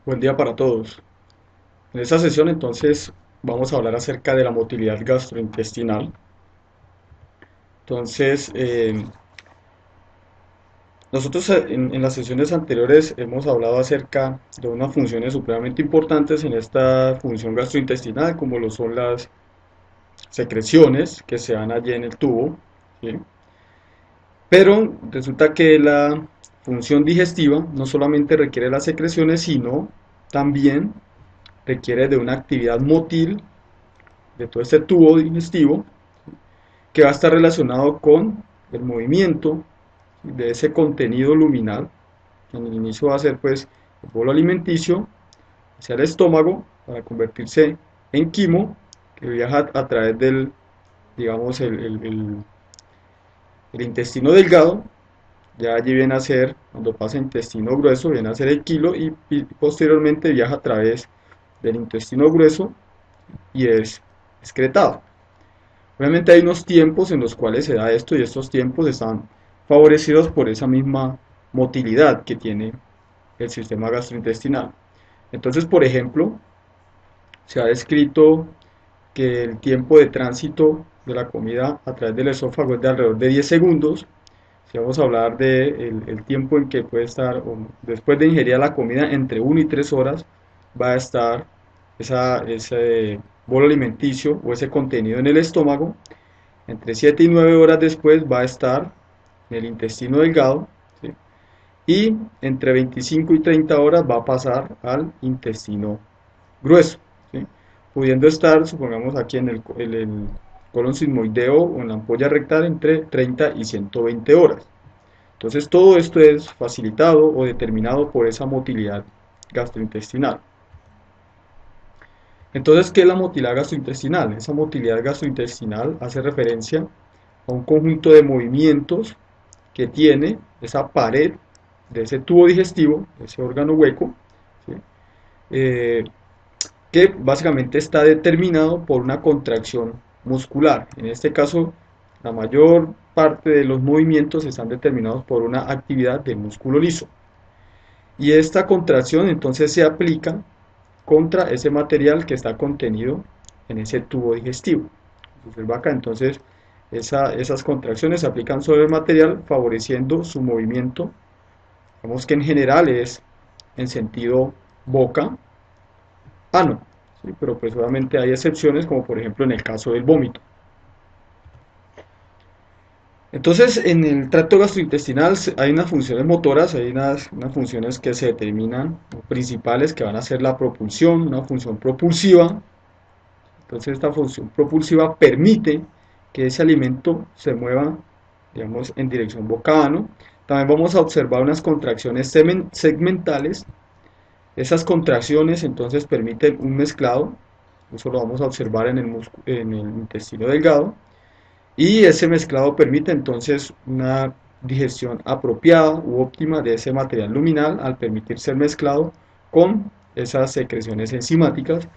Buen día para todos. En esta sesión entonces vamos a hablar acerca de la motilidad gastrointestinal. Entonces, nosotros en las sesiones anteriores hemos hablado acerca de unas funciones supremamente importantes en esta función gastrointestinal, como lo son las secreciones que se dan allí en el tubo, ¿sí? Pero resulta que la función digestiva no solamente requiere las secreciones, sino también requiere de una actividad motil de todo este tubo digestivo que va a estar relacionado con el movimiento de ese contenido luminal. En el inicio va a ser pues el bolo alimenticio hacia el estómago para convertirse en quimo que viaja a través del, digamos, el intestino delgado. Ya allí viene a ser, cuando pasa intestino grueso, viene a ser el kilo y posteriormente viaja a través del intestino grueso y es excretado. Obviamente hay unos tiempos en los cuales se da esto y estos tiempos están favorecidos por esa misma motilidad que tiene el sistema gastrointestinal. Entonces, por ejemplo, se ha descrito que el tiempo de tránsito de la comida a través del esófago es de alrededor de 10 segundos. Si vamos a hablar de el tiempo en que puede estar, o después de ingerir la comida, entre 1 y 3 horas, va a estar ese bolo alimenticio o ese contenido en el estómago. Entre 7 y 9 horas después va a estar en el intestino delgado, ¿sí? Y entre 25 y 30 horas va a pasar al intestino grueso, ¿sí? Pudiendo estar, supongamos aquí en el colon sigmoideo o en la ampolla rectal entre 30 y 120 horas. Entonces todo esto es facilitado o determinado por esa motilidad gastrointestinal. Entonces, ¿qué es la motilidad gastrointestinal? Esa motilidad gastrointestinal hace referencia a un conjunto de movimientos que tiene esa pared de ese tubo digestivo, ese órgano hueco, ¿sí? Eh, que básicamente está determinado por una contracción muscular. En este caso, la mayor parte de los movimientos están determinados por una actividad del músculo liso. Y esta contracción entonces se aplica contra ese material que está contenido en ese tubo digestivo. Observa acá, entonces esas contracciones se aplican sobre el material favoreciendo su movimiento. Vemos que en general es en sentido boca-ano, ¿sí? Pero pues obviamente hay excepciones como por ejemplo en el caso del vómito. Entonces, en el tracto gastrointestinal hay unas funciones motoras, hay unas funciones que se determinan principales que van a ser la propulsión, una función propulsiva. Entonces, esta función propulsiva permite que ese alimento se mueva, digamos, en dirección boca-ano. También vamos a observar unas contracciones segmentales. Esas contracciones entonces permiten un mezclado, eso lo vamos a observar en el intestino delgado. Y ese mezclado permite entonces una digestión apropiada u óptima de ese material luminal al permitir ser mezclado con esas secreciones enzimáticas.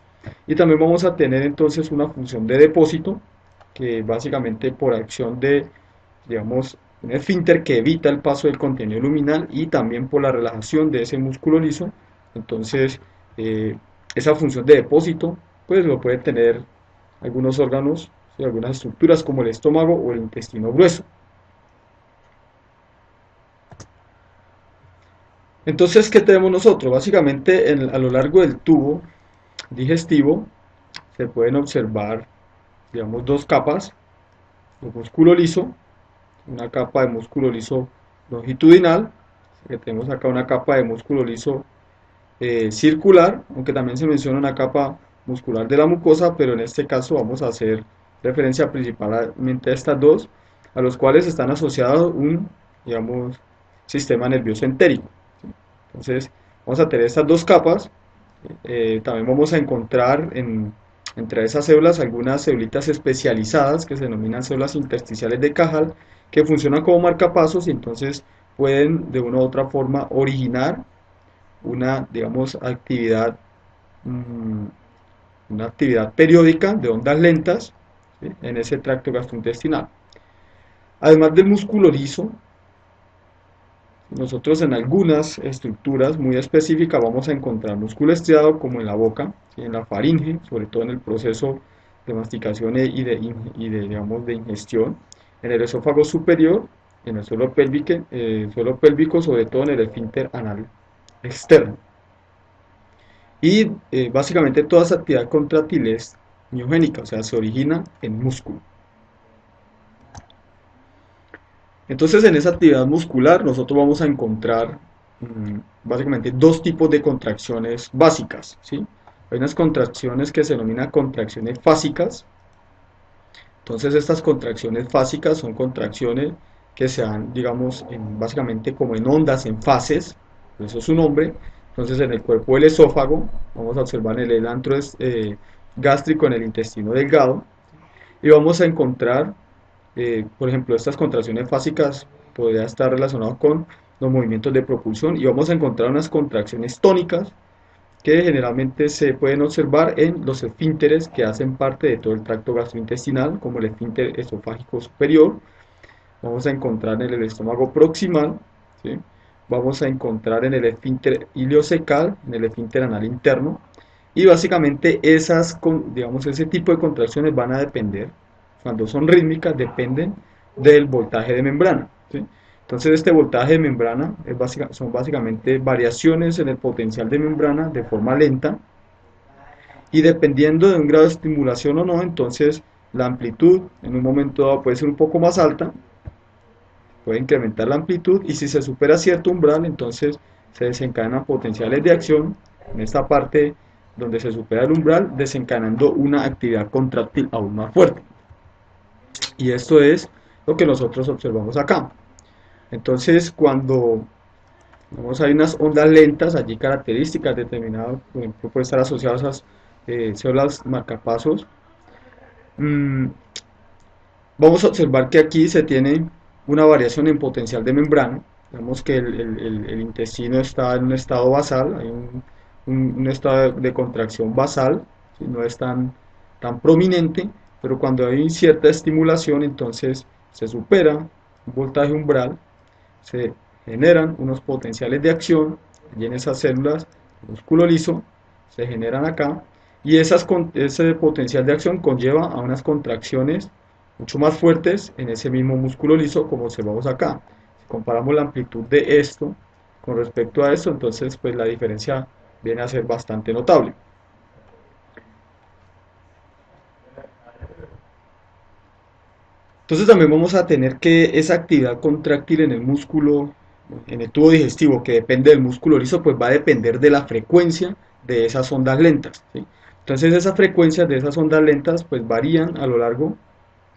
Y también vamos a tener entonces una función de depósito que básicamente por acción de, digamos, un esfínter que evita el paso del contenido luminal y también por la relajación de ese músculo liso, entonces esa función de depósito pues lo puede tener algunos órganos y algunas estructuras como el estómago o el intestino grueso. Entonces, ¿qué tenemos nosotros? Básicamente, a lo largo del tubo digestivo se pueden observar, digamos, dos capas de músculo liso, una capa de músculo liso longitudinal, que tenemos acá una capa de músculo liso circular, aunque también se menciona una capa muscular de la mucosa, pero en este caso vamos a hacer referencia principalmente a estas dos, a los cuales están asociados un, digamos, sistema nervioso entérico. Entonces, vamos a tener estas dos capas. También vamos a encontrar entre esas células algunas células especializadas que se denominan células intersticiales de Cajal, que funcionan como marcapasos y entonces pueden de una u otra forma originar una, digamos, una actividad periódica de ondas lentas, ¿sí? En ese tracto gastrointestinal. Además del músculo liso, nosotros en algunas estructuras muy específicas vamos a encontrar músculo estriado como en la boca y en la faringe, sobre todo en el proceso de masticación digamos, de ingestión, en el esófago superior, en el suelo pélvico, sobre todo en el esfínter anal externo. Y básicamente toda esa actividad contráctil es miogénica, o sea, se origina en músculo. Entonces, en esa actividad muscular nosotros vamos a encontrar básicamente dos tipos de contracciones básicas, ¿sí? Hay unas contracciones que se denominan contracciones fásicas. Entonces, estas contracciones fásicas son contracciones que se dan, digamos, básicamente como en ondas, en fases, por eso es su nombre. Entonces, en el cuerpo del esófago, vamos a observar en el antro gástrico, en el intestino delgado, y vamos a encontrar por ejemplo, estas contracciones fásicas podría estar relacionadas con los movimientos de propulsión y vamos a encontrar unas contracciones tónicas que generalmente se pueden observar en los esfínteres que hacen parte de todo el tracto gastrointestinal, como el esfínter esofágico superior. Vamos a encontrar en el estómago proximal, ¿sí? Vamos a encontrar en el esfínter ileocecal, en el esfínter anal interno, y básicamente digamos, ese tipo de contracciones van a depender, cuando son rítmicas, dependen del voltaje de membrana, ¿sí? Entonces este voltaje de membrana son básicamente variaciones en el potencial de membrana de forma lenta, y dependiendo de un grado de estimulación o no, entonces la amplitud en un momento dado puede ser un poco más alta, puede incrementar la amplitud, y si se supera cierto umbral, entonces se desencadenan potenciales de acción en esta parte donde se supera el umbral, desencadenando una actividad contráctil aún más fuerte. Y esto es lo que nosotros observamos acá. Entonces, cuando hay unas ondas lentas allí características determinadas, por ejemplo, puede estar asociadas a esas células marcapasos, mmm, vamos a observar que aquí se tiene una variación en potencial de membrana. Vemos que el intestino está en un estado basal, hay un estado de contracción basal, ¿sí? No es tan prominente, pero cuando hay cierta estimulación, entonces se supera un voltaje umbral, se generan unos potenciales de acción, y en esas células, el músculo liso, se generan acá, y ese potencial de acción conlleva a unas contracciones mucho más fuertes en ese mismo músculo liso, como observamos acá. Si comparamos la amplitud de esto con respecto a esto, entonces pues la diferencia viene a ser bastante notable. Entonces también vamos a tener que esa actividad contráctil en el músculo, en el tubo digestivo, que depende del músculo liso, pues va a depender de la frecuencia de esas ondas lentas, ¿sí? Entonces esas frecuencias de esas ondas lentas pues varían a lo largo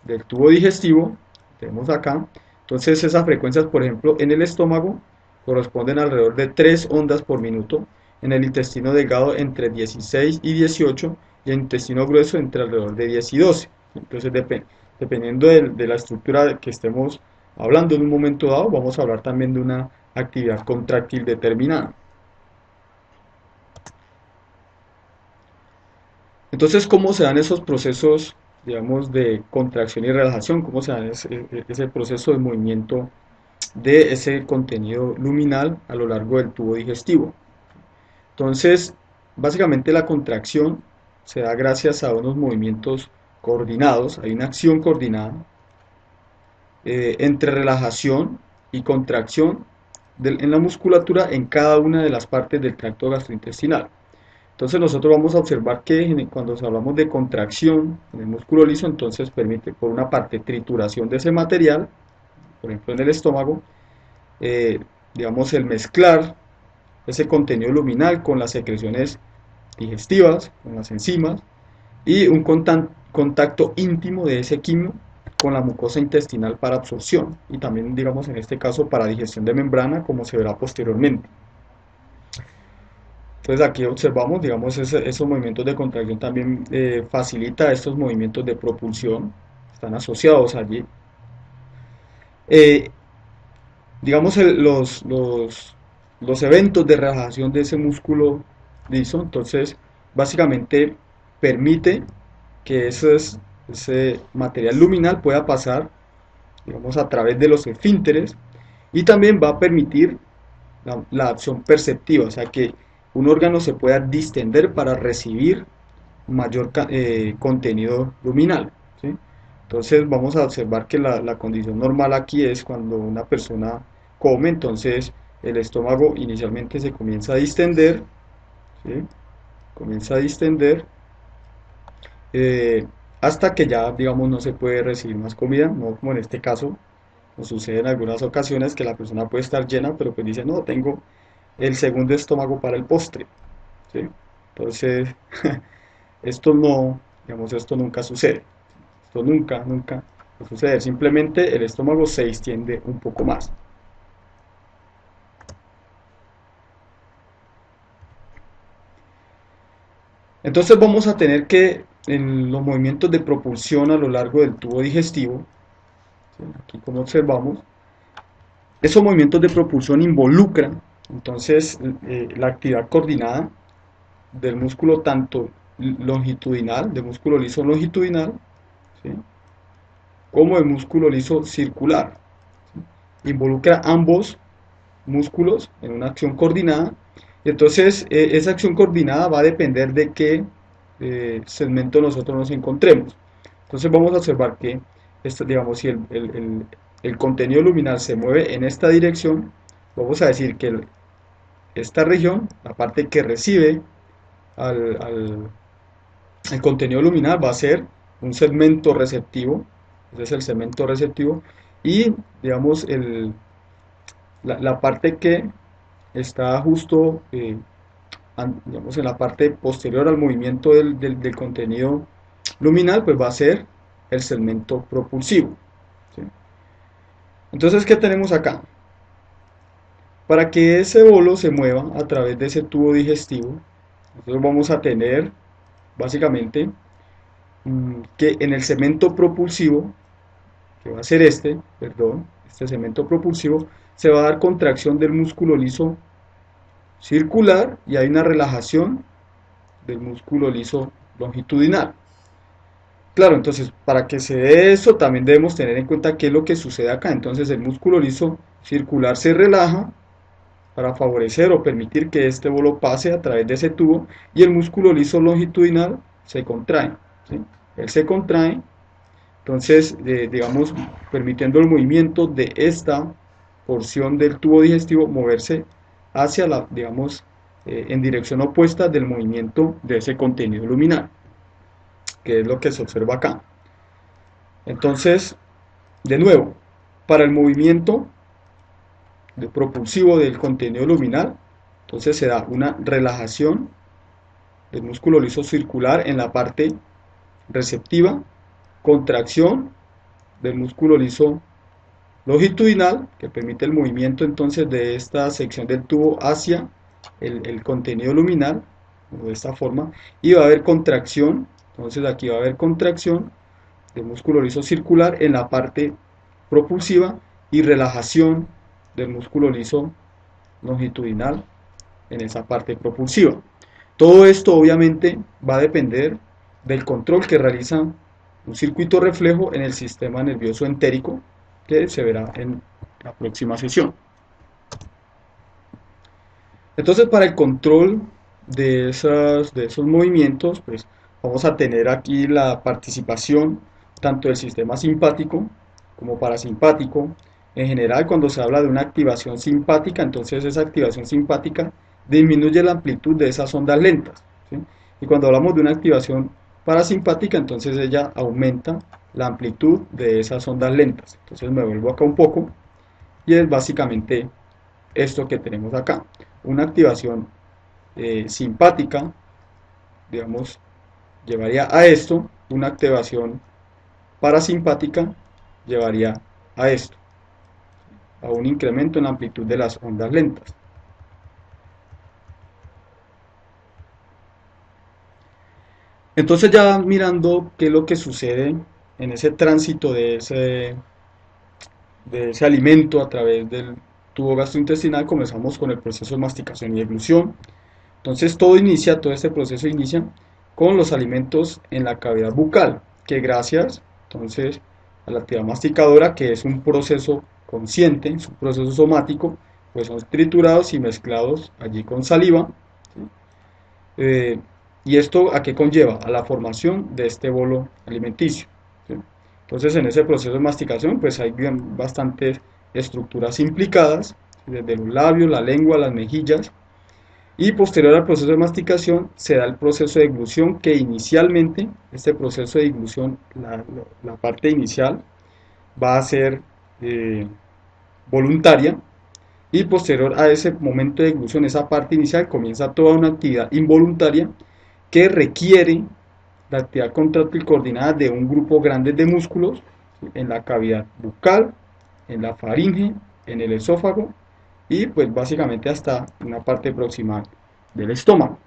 del tubo digestivo, tenemos acá. Entonces esas frecuencias, por ejemplo, en el estómago corresponden a alrededor de 3 ondas por minuto, en el intestino delgado entre 16 y 18, y en el intestino grueso entre alrededor de 10 y 12. Entonces dependiendo de la estructura que estemos hablando en un momento dado, vamos a hablar también de una actividad contráctil determinada. Entonces, ¿cómo se dan esos procesos, digamos, de contracción y relajación? ¿Cómo se dan ese proceso de movimiento de ese contenido luminal a lo largo del tubo digestivo? Entonces, básicamente la contracción se da gracias a unos movimientos coordinados, hay una acción coordinada entre relajación y contracción en la musculatura en cada una de las partes del tracto gastrointestinal. Entonces nosotros vamos a observar que cuando hablamos de contracción en el músculo liso, entonces permite por una parte trituración de ese material, por ejemplo en el estómago, digamos el mezclar ese contenido luminal con las secreciones digestivas, con las enzimas, y un contacto íntimo de ese quimo con la mucosa intestinal para absorción, y también digamos en este caso para digestión de membrana, como se verá posteriormente. Entonces aquí observamos, digamos, esos movimientos de contracción también facilita estos movimientos de propulsión, están asociados allí. Digamos, los eventos de relajación de ese músculo liso, entonces, básicamente permite que ese material luminal pueda pasar, digamos, a través de los esfínteres, y también va a permitir la acción perceptiva, o sea que un órgano se pueda distender para recibir mayor contenido luminal, ¿sí? Entonces vamos a observar que la condición normal aquí es cuando una persona come, entonces el estómago inicialmente se comienza a distender, ¿sí? Comienza a distender eh, hasta que ya, digamos, no se puede recibir más comida, no como en este caso, nos sucede en algunas ocasiones que la persona puede estar llena, pero pues dice, no, tengo el segundo estómago para el postre, ¿sí? Entonces, esto no, digamos, esto nunca sucede, esto nunca va a suceder, simplemente el estómago se extiende un poco más. Entonces vamos a tener que en los movimientos de propulsión a lo largo del tubo digestivo, ¿sí? Aquí como observamos, esos movimientos de propulsión involucran entonces la actividad coordinada del músculo tanto longitudinal, del músculo liso longitudinal, ¿sí? Como el músculo liso circular. Involucra ambos músculos en una acción coordinada. Y entonces esa acción coordinada va a depender de qué segmento nosotros nos encontremos. Entonces vamos a observar que, digamos, si el contenido luminal se mueve en esta dirección, vamos a decir que esta región, la parte que recibe al el contenido luminal, va a ser un segmento receptivo, ese es el segmento receptivo, y digamos la parte que está justo digamos, en la parte posterior al movimiento del contenido luminal, pues va a ser el segmento propulsivo, ¿sí? Entonces, ¿qué tenemos acá? Para que ese bolo se mueva a través de ese tubo digestivo, nosotros vamos a tener básicamente que en el segmento propulsivo, que va a ser perdón, este segmento propulsivo, se va a dar contracción del músculo liso circular y hay una relajación del músculo liso longitudinal. Claro, entonces para que se dé eso también debemos tener en cuenta qué es lo que sucede acá. Entonces el músculo liso circular se relaja para favorecer o permitir que este bolo pase a través de ese tubo y el músculo liso longitudinal se contrae, ¿sí? Él se contrae, entonces digamos permitiendo el movimiento de esta porción del tubo digestivo moverse hacia la, digamos, en dirección opuesta del movimiento de ese contenido luminal, que es lo que se observa acá. Entonces, de nuevo, para el movimiento de propulsivo del contenido luminal, entonces se da una relajación del músculo liso circular en la parte receptiva, contracción del músculo liso longitudinal, que permite el movimiento entonces de esta sección del tubo hacia el contenido luminal, de esta forma, y va a haber contracción, entonces aquí va a haber contracción del músculo liso circular en la parte propulsiva y relajación del músculo liso longitudinal en esa parte propulsiva. Todo esto obviamente va a depender del control que realiza un circuito reflejo en el sistema nervioso entérico, que se verá en la próxima sesión. Entonces, para el control de esos movimientos, pues vamos a tener aquí la participación tanto del sistema simpático como parasimpático. En general, cuando se habla de una activación simpática, entonces esa activación simpática disminuye la amplitud de esas ondas lentas, ¿sí? Y cuando hablamos de una activación parasimpática, entonces ella aumenta la amplitud de esas ondas lentas. Entonces me vuelvo acá un poco y es básicamente esto que tenemos acá. Una activación simpática, digamos, llevaría a esto, una activación parasimpática llevaría a esto, a un incremento en la amplitud de las ondas lentas. Entonces ya mirando qué es lo que sucede en ese tránsito de ese alimento a través del tubo gastrointestinal, comenzamos con el proceso de masticación y deglución. Entonces todo este proceso inicia con los alimentos en la cavidad bucal, que gracias a la actividad masticadora, que es un proceso consciente, es un proceso somático, pues son triturados y mezclados allí con saliva, ¿sí? Eh, ¿Y esto a qué conlleva? A la formación de este bolo alimenticio, ¿sí? Entonces, en ese proceso de masticación, pues hay bastantes estructuras implicadas, desde los labios, la lengua, las mejillas, y posterior al proceso de masticación se da el proceso de deglución, que inicialmente, este proceso de deglución, la parte inicial, va a ser eh, voluntaria, y posterior a ese momento de deglución, esa parte inicial, comienza toda una actividad involuntaria que requiere la actividad contráctil coordinada de un grupo grande de músculos, ¿sí? En la cavidad bucal, en la faringe, en el esófago y pues básicamente hasta una parte proximal del estómago.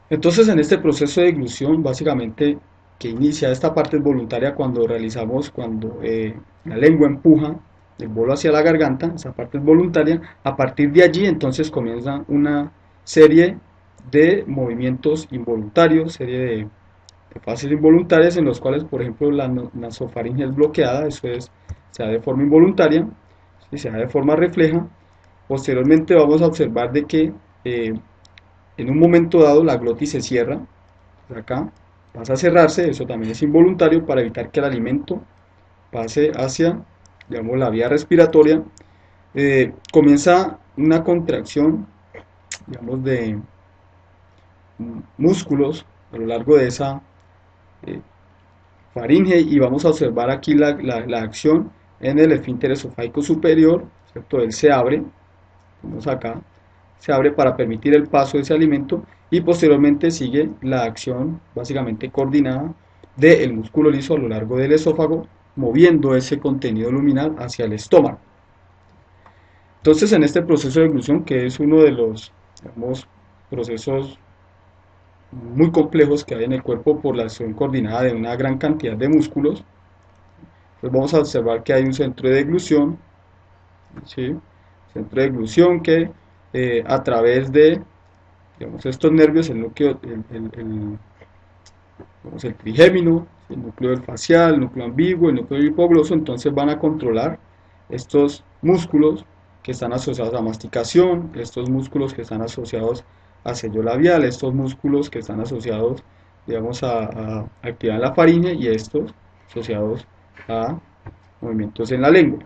Entonces, en este proceso de deglución, básicamente que inicia esta parte es voluntaria cuando realizamos, cuando la lengua empuja el bolo hacia la garganta, esa parte es voluntaria. A partir de allí, entonces comienza una serie de movimientos involuntarios, serie de fases involuntarias en los cuales, por ejemplo, la nasofaringe es bloqueada, eso es, se da de forma involuntaria, ¿sí? Se da de forma refleja. Posteriormente vamos a observar de que en un momento dado la glotis se cierra, acá pasa a cerrarse, eso también es involuntario para evitar que el alimento pase hacia, digamos, la vía respiratoria. Comienza una contracción, digamos, de músculos a lo largo de esa eh, faringe y vamos a observar aquí la acción en el esfínter esofágico superior, ¿cierto? Él se abre, vemos acá, se abre para permitir el paso de ese alimento y posteriormente sigue la acción básicamente coordinada del músculo liso a lo largo del esófago, moviendo ese contenido luminal hacia el estómago. Entonces, en este proceso de deglución, que es uno de los, digamos, procesos muy complejos que hay en el cuerpo por la acción coordinada de una gran cantidad de músculos, pues vamos a observar que hay un centro de deglución, ¿sí? Centro de deglución que a través de, digamos, estos nervios, el núcleo, digamos, el trigémino, el núcleo del facial, el núcleo ambiguo, el núcleo del hipogloso, entonces van a controlar estos músculos que están asociados a masticación, estos músculos que están asociados a sello labial, estos músculos que están asociados, digamos, a actividad en la faringe y estos asociados a movimientos en la lengua.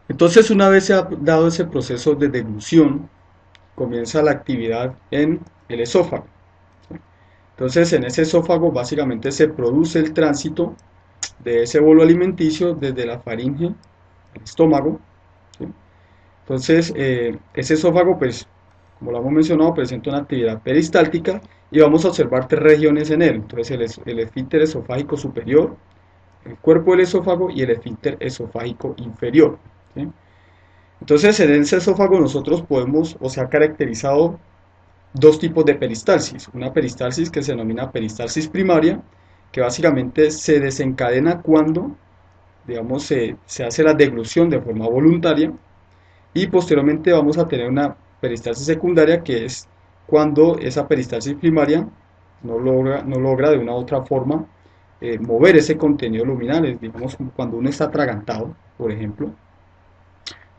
Entonces, una vez se ha dado ese proceso de deglución, comienza la actividad en el esófago. Entonces, en ese esófago básicamente se produce el tránsito de ese bolo alimenticio desde la faringe al estómago, ¿sí? Entonces, ese esófago, pues, como lo hemos mencionado, presenta una actividad peristáltica y vamos a observar tres regiones en él. Entonces, el esfínter esofágico superior, el cuerpo del esófago y el esfínter esofágico inferior, ¿sí? Entonces, en ese esófago nosotros podemos, o se ha caracterizado dos tipos de peristalsis. Una peristalsis que se denomina peristalsis primaria, que básicamente se desencadena cuando, digamos, se hace la deglución de forma voluntaria, y posteriormente vamos a tener una peristalsis secundaria, que es cuando esa peristalsis primaria no logra de una u otra forma mover ese contenido luminal, digamos como cuando uno está atragantado, por ejemplo.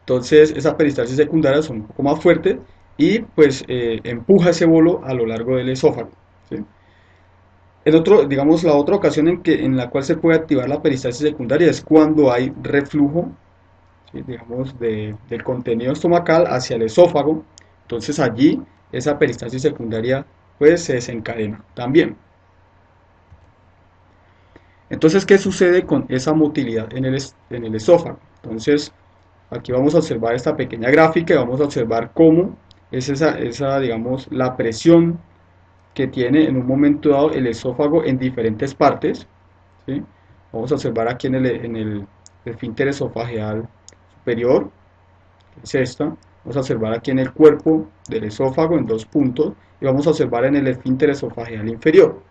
Entonces esas peristalsis secundarias son un poco más fuertes y pues empuja ese bolo a lo largo del esófago, ¿sí? Digamos, la otra ocasión en la cual se puede activar la peristalsis secundaria es cuando hay reflujo, ¿sí? Digamos, del contenido estomacal hacia el esófago. Entonces allí esa peristalsis secundaria pues se desencadena también. Entonces, ¿qué sucede con esa motilidad en el esófago? Entonces, aquí vamos a observar esta pequeña gráfica y vamos a observar cómo es digamos, la presión que tiene en un momento dado el esófago en diferentes partes, ¿sí? Vamos a observar aquí en el esfínter esofageal superior, que es esta. Vamos a observar aquí en el cuerpo del esófago en dos puntos y vamos a observar en el esfínter esofageal inferior.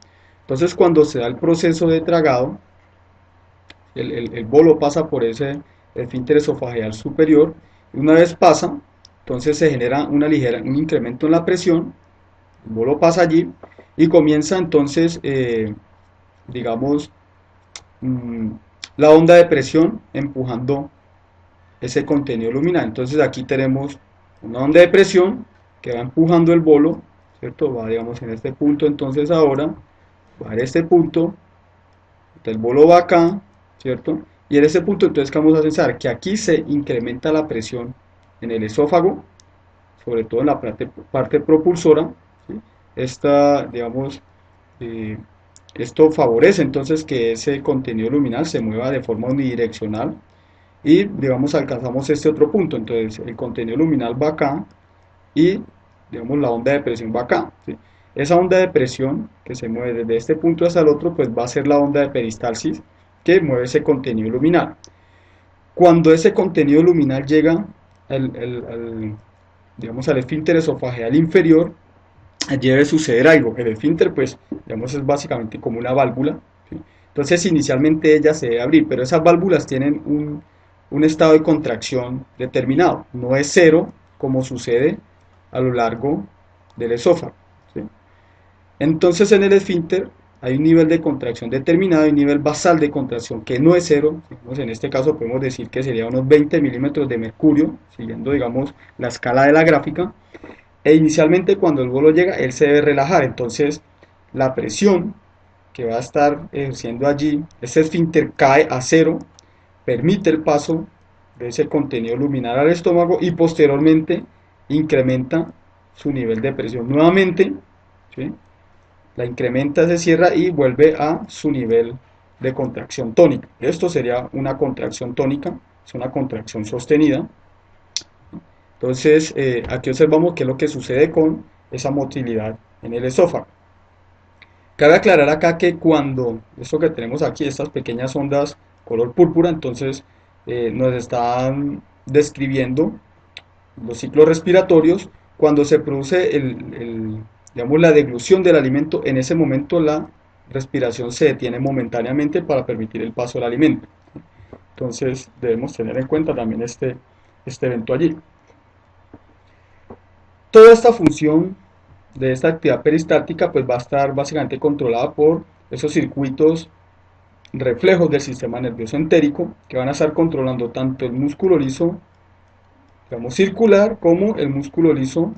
Entonces, cuando se da el proceso de tragado, el bolo pasa por ese esfínter esofageal superior, y una vez pasa, entonces se genera un incremento en la presión, el bolo pasa allí y comienza entonces, digamos, mm, la onda de presión empujando ese contenido luminal. Entonces aquí tenemos una onda de presión que va empujando el bolo, ¿cierto? Va, digamos, en este punto, entonces ahora va a este punto, el bolo va acá, ¿cierto? Y en ese punto, entonces, ¿qué vamos a pensar? Que aquí se incrementa la presión en el esófago, sobre todo en la parte propulsora, ¿sí? Esta, digamos, eh, esto favorece entonces que ese contenido luminal se mueva de forma unidireccional y digamos alcanzamos este otro punto, entonces el contenido luminal va acá y digamos la onda de presión va acá, ¿sí? Esa onda de presión que se mueve desde este punto hasta el otro pues va a ser la onda de peristalsis que mueve ese contenido luminal. Cuando ese contenido luminal llega digamos, al esfínter esofageal inferior, allí debe suceder algo. El esfínter, pues, digamos, es básicamente como una válvula, ¿sí? Entonces, inicialmente ella se debe abrir, pero esas válvulas tienen un estado de contracción determinado. No es cero, como sucede a lo largo del esófago, ¿sí? Entonces, en el esfínter hay un nivel de contracción determinado y un nivel basal de contracción que no es cero. Digamos, en este caso podemos decir que sería unos 20 milímetros de mercurio, siguiendo, digamos, la escala de la gráfica. E inicialmente cuando el bolo llega, él se debe relajar. Entonces la presión que va a estar ejerciendo allí, ese esfínter cae a cero, permite el paso de ese contenido luminal al estómago y posteriormente incrementa su nivel de presión nuevamente, ¿sí? La incrementa, se cierra y vuelve a su nivel de contracción tónica. Esto sería una contracción tónica, es una contracción sostenida. Entonces, aquí observamos qué es lo que sucede con esa motilidad en el esófago. Cabe aclarar acá que cuando esto que tenemos aquí, estas pequeñas ondas color púrpura, entonces nos están describiendo los ciclos respiratorios. Cuando se produce digamos, la deglución del alimento, en ese momento la respiración se detiene momentáneamente para permitir el paso del alimento. Entonces debemos tener en cuenta también este evento allí. Toda esta función de esta actividad peristáltica pues va a estar básicamente controlada por esos circuitos reflejos del sistema nervioso entérico que van a estar controlando tanto el músculo liso, digamos, circular como el músculo liso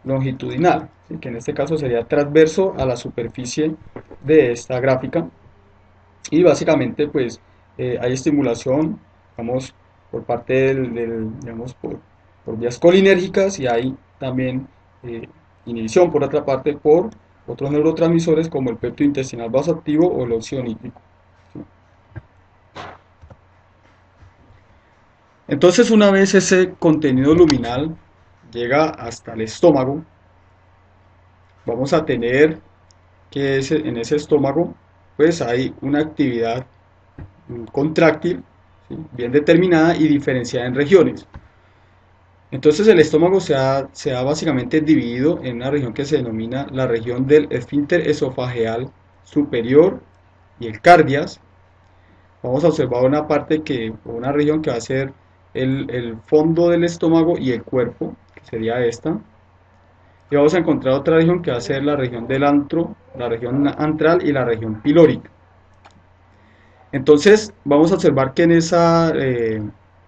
longitudinal, ¿sí? Que en este caso sería transverso a la superficie de esta gráfica. Y básicamente pues hay estimulación, digamos, por parte digamos, por vías colinérgicas y hay también eh, inhibición por otra parte por otros neurotransmisores como el péptido intestinal vasoactivo o el óxido nítrico, ¿sí? Entonces una vez ese contenido luminal llega hasta el estómago, vamos a tener que en ese estómago pues hay una actividad contráctil, ¿sí? Bien determinada y diferenciada en regiones. Entonces el estómago se ha básicamente dividido en una región que se denomina la región del esfínter esofageal superior y el cardias. Vamos a observar una región que va a ser el fondo del estómago y el cuerpo, que sería esta. Y vamos a encontrar otra región que va a ser la región del antro, la región antral y la región pilórica. Entonces vamos a observar que en esa,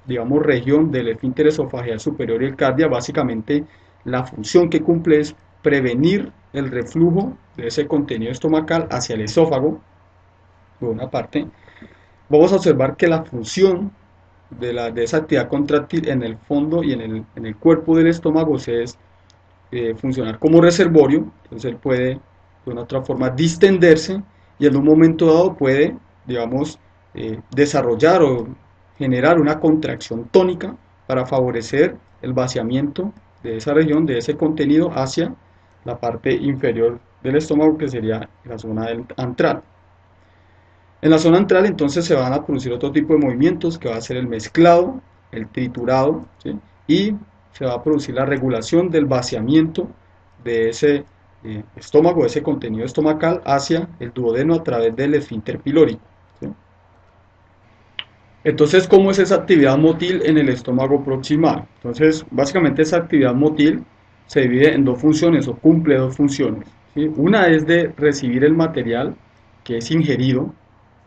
digamos, región del esfínter esofageal superior y el cardia, básicamente la función que cumple es prevenir el reflujo de ese contenido estomacal hacia el esófago, por una parte. Vamos a observar que la función de esa actividad contráctil en el fondo y en el cuerpo del estómago es funcionar como reservorio, entonces él puede de una otra forma distenderse y en un momento dado puede, digamos, desarrollar o generar una contracción tónica para favorecer el vaciamiento de esa región, de ese contenido hacia la parte inferior del estómago que sería la zona antral. En la zona antral entonces se van a producir otro tipo de movimientos que va a ser el mezclado, el triturado, ¿sí? Y se va a producir la regulación del vaciamiento de ese estómago, de ese contenido estomacal hacia el duodeno a través del esfínter pilórico, ¿sí? Entonces, ¿cómo es esa actividad motil en el estómago proximal? Entonces, básicamente esa actividad motil se divide en dos funciones o cumple dos funciones, ¿sí? Una es de recibir el material que es ingerido,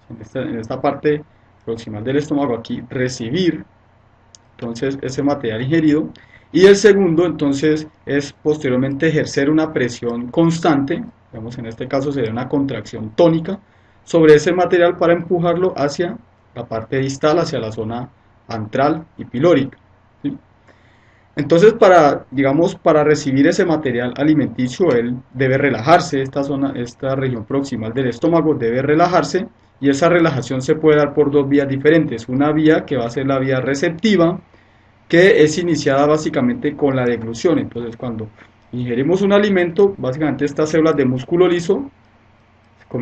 en esta parte proximal del estómago aquí, recibir entonces ese material ingerido. Y el segundo entonces es posteriormente ejercer una presión constante, digamos en este caso sería una contracción tónica, sobre ese material para empujarlo hacia la parte distal, hacia la zona antral y pilórica. ¿Sí? Entonces, digamos, para recibir ese material alimenticio, él debe relajarse, esta zona, esta región proximal del estómago debe relajarse, y esa relajación se puede dar por dos vías diferentes. Una vía que va a ser la vía receptiva, que es iniciada básicamente con la deglución. Entonces, cuando ingerimos un alimento, básicamente estas células de músculo liso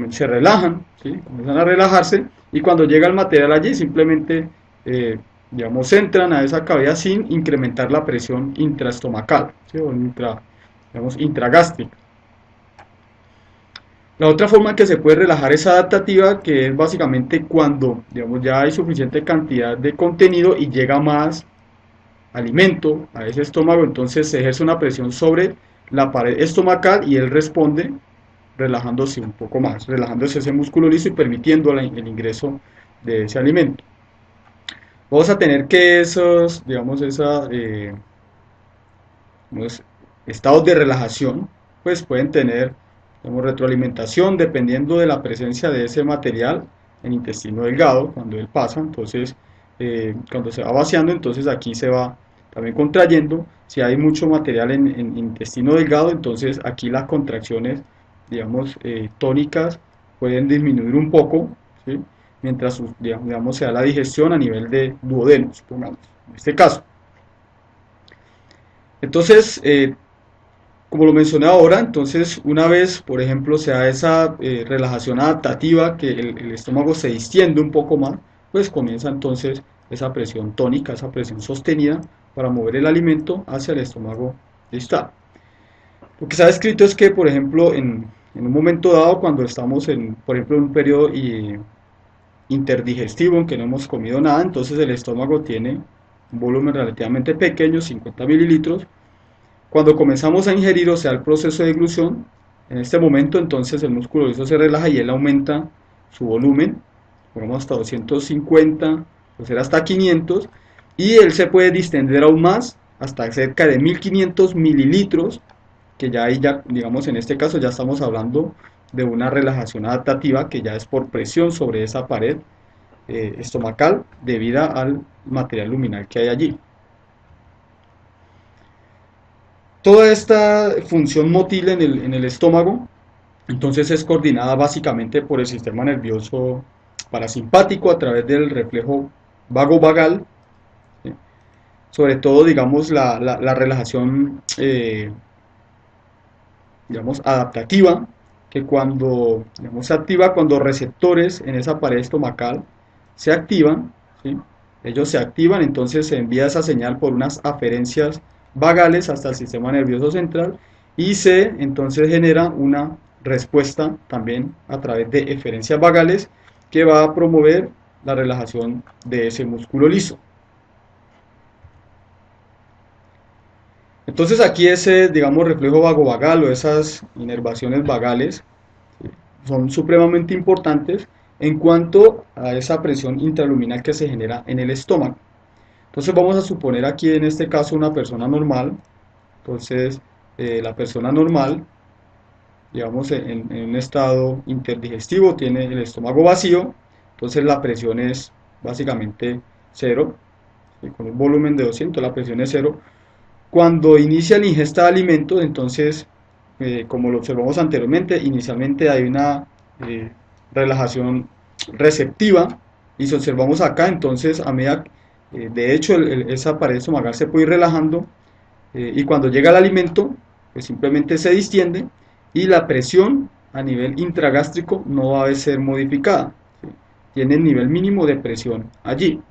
se relajan, ¿sí? Comienzan a relajarse, y cuando llega el material allí, simplemente digamos, entran a esa cavidad sin incrementar la presión intraestomacal, ¿sí? O digamos, intragástrica. La otra forma en que se puede relajar es adaptativa, que es básicamente cuando, digamos, ya hay suficiente cantidad de contenido y llega más alimento a ese estómago, entonces se ejerce una presión sobre la pared estomacal y él responde relajándose un poco más, relajándose ese músculo liso y permitiendo el ingreso de ese alimento. Vamos a tener que esos, digamos, los estados de relajación, pues pueden tener, digamos, retroalimentación dependiendo de la presencia de ese material en intestino delgado cuando él pasa. Entonces, cuando se va vaciando, entonces aquí se va también contrayendo. Si hay mucho material en intestino delgado, entonces aquí las contracciones, digamos, tónicas pueden disminuir un poco, ¿sí? Mientras, digamos, se da la digestión a nivel de duodeno, supongamos, en este caso. Entonces, como lo mencioné ahora, entonces una vez, por ejemplo, se da esa relajación adaptativa, que el estómago se distiende un poco más, pues comienza entonces esa presión tónica, esa presión sostenida para mover el alimento hacia el estómago distal. Lo que se ha descrito es que, por ejemplo, en un momento dado, cuando estamos por ejemplo, en un periodo interdigestivo en que no hemos comido nada, entonces el estómago tiene un volumen relativamente pequeño, 50 mililitros. Cuando comenzamos a ingerir, o sea, el proceso de deglución, en este momento entonces el músculo liso se relaja y él aumenta su volumen, ponemos hasta 250, pues era hasta 500, y él se puede distender aún más hasta cerca de 1500 mililitros, que ya ahí, ya, digamos, en este caso ya estamos hablando de una relajación adaptativa, que ya es por presión sobre esa pared estomacal debida al material luminal que hay allí. Toda esta función motil en el estómago, entonces es coordinada básicamente por el sistema nervioso parasimpático a través del reflejo vagovagal, ¿sí? Sobre todo, digamos, la relajación, digamos, adaptativa, que cuando, digamos, se activa cuando receptores en esa pared estomacal se activan, ¿sí? Ellos se activan, entonces se envía esa señal por unas aferencias vagales hasta el sistema nervioso central, y se entonces genera una respuesta también a través de eferencias vagales que va a promover la relajación de ese músculo liso. Entonces aquí ese, digamos, reflejo vagovagal o esas inervaciones vagales son supremamente importantes en cuanto a esa presión intraluminal que se genera en el estómago. Entonces vamos a suponer aquí en este caso una persona normal. Entonces la persona normal, digamos, en un estado interdigestivo, tiene el estómago vacío, entonces la presión es básicamente cero, ¿sí? Con un volumen de 200 la presión es cero. Cuando inicia la ingesta de alimentos, entonces, como lo observamos anteriormente, inicialmente hay una relajación receptiva, y si observamos acá, entonces a medida, de hecho, esa pared estomacal se puede ir relajando, y cuando llega el alimento, pues simplemente se distiende y la presión a nivel intragástrico no va a ser modificada, ¿sí? Tiene el nivel mínimo de presión allí.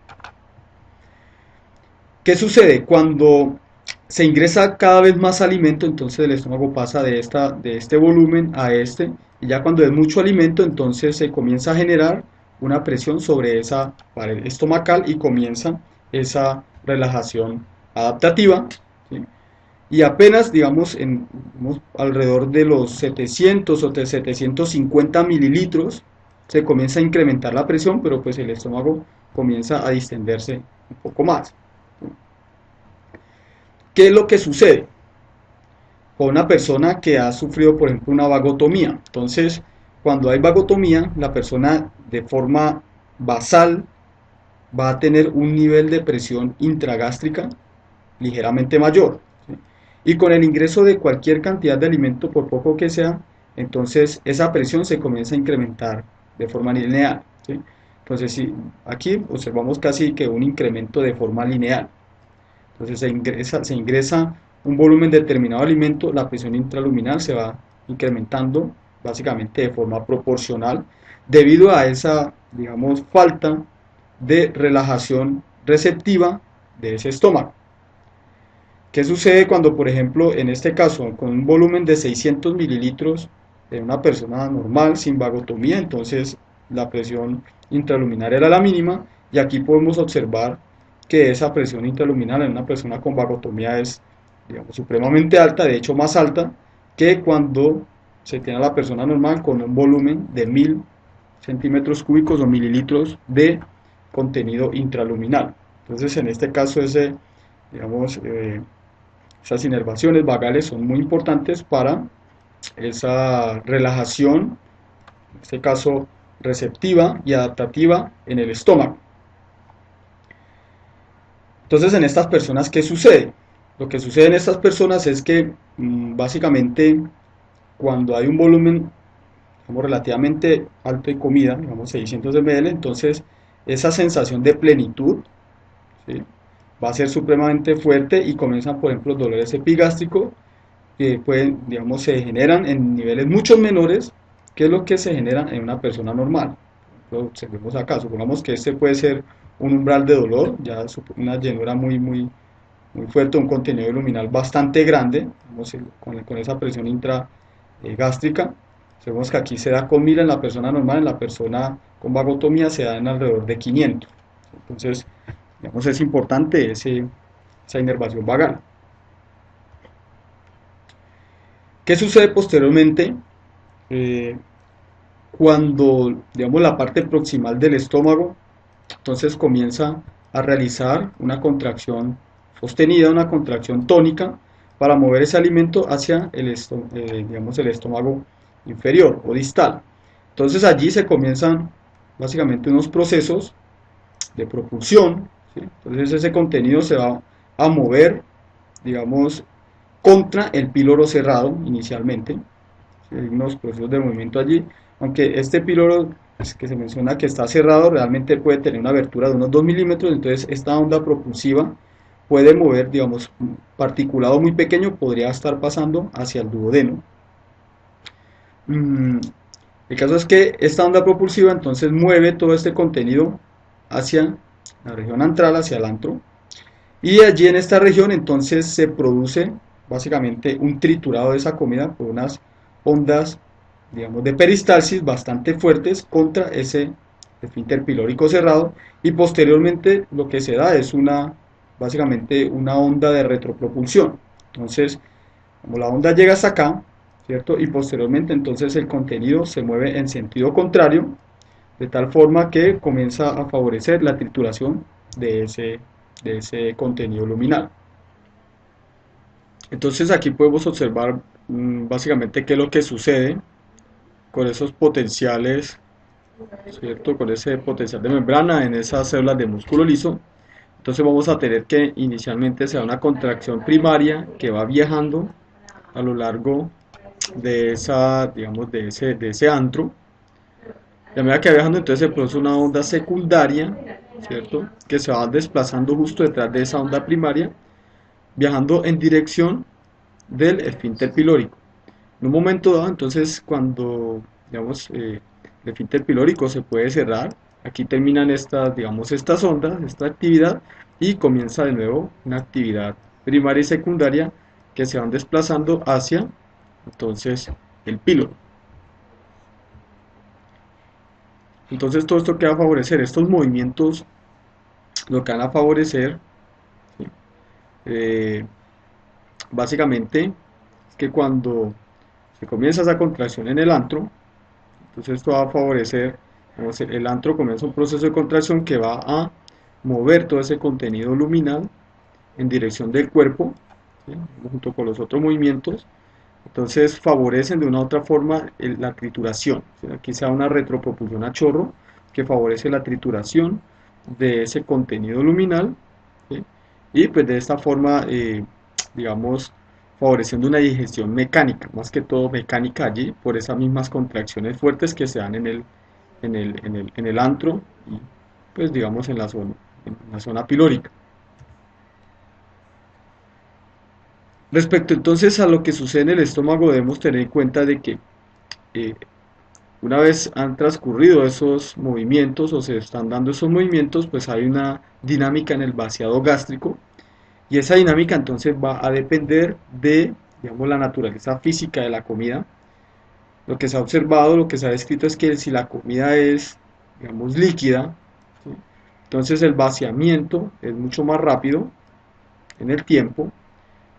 ¿Qué sucede? Cuando se ingresa cada vez más alimento, entonces el estómago pasa de este volumen a este, y ya cuando es mucho alimento, entonces se comienza a generar una presión sobre esa pared estomacal y comienza esa relajación adaptativa, ¿sí? Y apenas, digamos, alrededor de los 700 o de 750 mililitros, se comienza a incrementar la presión, pero pues el estómago comienza a distenderse un poco más. ¿Qué es lo que sucede con una persona que ha sufrido, por ejemplo, una vagotomía? Entonces, cuando hay vagotomía, la persona de forma basal va a tener un nivel de presión intragástrica ligeramente mayor, ¿sí? Y con el ingreso de cualquier cantidad de alimento, por poco que sea, entonces esa presión se comienza a incrementar de forma lineal, ¿sí? Entonces, si aquí observamos casi que un incremento de forma lineal. Entonces se ingresa un volumen determinado de alimento, la presión intraluminal se va incrementando básicamente de forma proporcional debido a esa, digamos, falta de relajación receptiva de ese estómago. ¿Qué sucede cuando, por ejemplo, en este caso, con un volumen de 600 mililitros de una persona normal, sin vagotomía, entonces la presión intraluminal era la mínima, y aquí podemos observar que esa presión intraluminal en una persona con vagotomía es, digamos, supremamente alta, de hecho más alta que cuando se tiene a la persona normal con un volumen de 1000 centímetros cúbicos o mililitros de contenido intraluminal. Entonces, en este caso, digamos, esas inervaciones vagales son muy importantes para esa relajación, en este caso receptiva y adaptativa en el estómago. Entonces, en estas personas, ¿qué sucede? Lo que sucede en estas personas es que básicamente cuando hay un volumen, digamos, relativamente alto de comida, digamos 600 ml, entonces esa sensación de plenitud, ¿sí?, va a ser supremamente fuerte y comienzan, por ejemplo, los dolores epigástricos que pueden, digamos, se generan en niveles mucho menores que lo que se generan en una persona normal. Lo observemos acá, supongamos que este puede ser un umbral de dolor, ya una llenura muy fuerte, un contenido luminal bastante grande, digamos, con esa presión intragástrica. Sabemos que aquí se da con 1000 en la persona normal, en la persona con vagotomía se da en alrededor de 500. Entonces, digamos, es importante esa inervación vagal. ¿Qué sucede posteriormente? Eh, Cuando, digamos, la parte proximal del estómago entonces comienza a realizar una contracción sostenida, una contracción tónica para mover ese alimento hacia digamos, el estómago inferior o distal. Entonces allí se comienzan básicamente unos procesos de propulsión, ¿sí? Entonces ese contenido se va a mover, digamos, contra el píloro cerrado inicialmente. Hay unos procesos de movimiento allí, aunque este píloro pues, que se menciona que está cerrado realmente puede tener una abertura de unos 2 milímetros, entonces esta onda propulsiva puede mover, digamos, un particulado muy pequeño, podría estar pasando hacia el duodeno. El caso es que esta onda propulsiva entonces mueve todo este contenido hacia la región antral, hacia el antro, y allí en esta región entonces se produce básicamente un triturado de esa comida por unas ondas, digamos, de peristalsis bastante fuertes contra ese esfínter pilórico cerrado, y posteriormente lo que se da es básicamente una onda de retropropulsión. Entonces, como la onda llega hasta acá, ¿cierto? Y posteriormente entonces el contenido se mueve en sentido contrario, de tal forma que comienza a favorecer la trituración de ese contenido luminal. Entonces aquí podemos observar básicamente qué es lo que sucede con esos potenciales, ¿cierto? Con ese potencial de membrana en esas células de músculo liso. Entonces vamos a tener que inicialmente se da una contracción primaria que va viajando a lo largo de digamos, de ese antro. Y a medida que va viajando, entonces se produce una onda secundaria, ¿cierto?, que se va desplazando justo detrás de esa onda primaria, viajando en dirección del esfínter pilórico. En un momento dado, entonces, cuando, digamos, el esfínter pilórico se puede cerrar, aquí terminan digamos, estas ondas, esta actividad, y comienza de nuevo una actividad primaria y secundaria que se van desplazando hacia, entonces, el píloro. Entonces, todo esto que va a favorecer, estos movimientos, lo que van a favorecer, ¿sí?, eh, básicamente, es que cuando se comienza esa contracción en el antro, entonces esto va a favorecer El antro comienza un proceso de contracción que va a mover todo ese contenido luminal en dirección del cuerpo, ¿sí? Junto con los otros movimientos. Entonces favorecen de una u otra forma la trituración. ¿Sí? Aquí se da una retropropulsión a chorro que favorece la trituración de ese contenido luminal, ¿sí? Y pues de esta forma, digamos, favoreciendo una digestión mecánica, más que todo mecánica allí, por esas mismas contracciones fuertes que se dan en el antro y pues digamos en la zona pilórica. Respecto entonces a lo que sucede en el estómago, debemos tener en cuenta de que eh, una vez han transcurrido esos movimientos o se están dando esos movimientos, pues hay una dinámica en el vaciado gástrico y esa dinámica entonces va a depender de, digamos, la naturaleza física de la comida. Lo que se ha observado, lo que se ha descrito es que si la comida es, digamos, líquida, ¿sí? Entonces el vaciamiento es mucho más rápido en el tiempo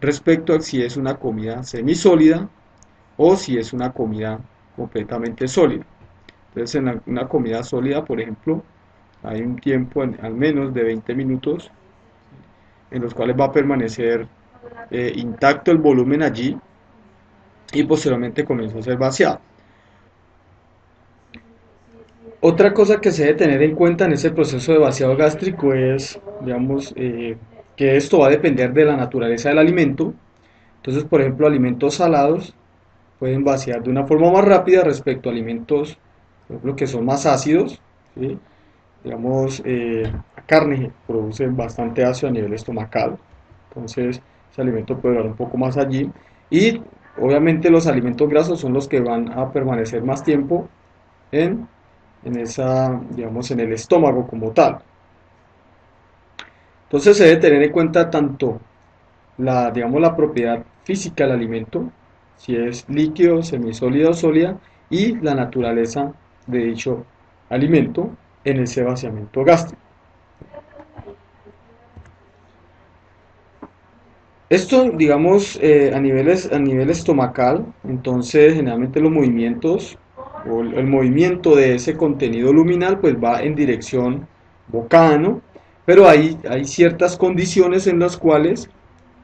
respecto a si es una comida semisólida o si es una comida completamente sólida. Entonces en una comida sólida, por ejemplo, hay un tiempo al menos de 20 minutos en los cuales va a permanecer intacto el volumen allí y posteriormente comienza a ser vaciado. Otra cosa que se debe tener en cuenta en ese proceso de vaciado gástrico es, digamos, que esto va a depender de la naturaleza del alimento. Entonces, por ejemplo, alimentos salados pueden vaciar de una forma más rápida respecto a alimentos, por ejemplo, que son más ácidos, ¿sí? Digamos, la carne produce bastante ácido a nivel estomacal, entonces ese alimento puede durar un poco más allí. Y obviamente los alimentos grasos son los que van a permanecer más tiempo en, digamos, en el estómago como tal. Entonces se debe tener en cuenta tanto digamos, la propiedad física del alimento, si es líquido, semisólida o sólida, y la naturaleza de dicho alimento en ese vaciamiento gástrico. Esto, digamos, a nivel estomacal, entonces generalmente los movimientos o el movimiento de ese contenido luminal pues va en dirección boca-ano, pero hay ciertas condiciones en las cuales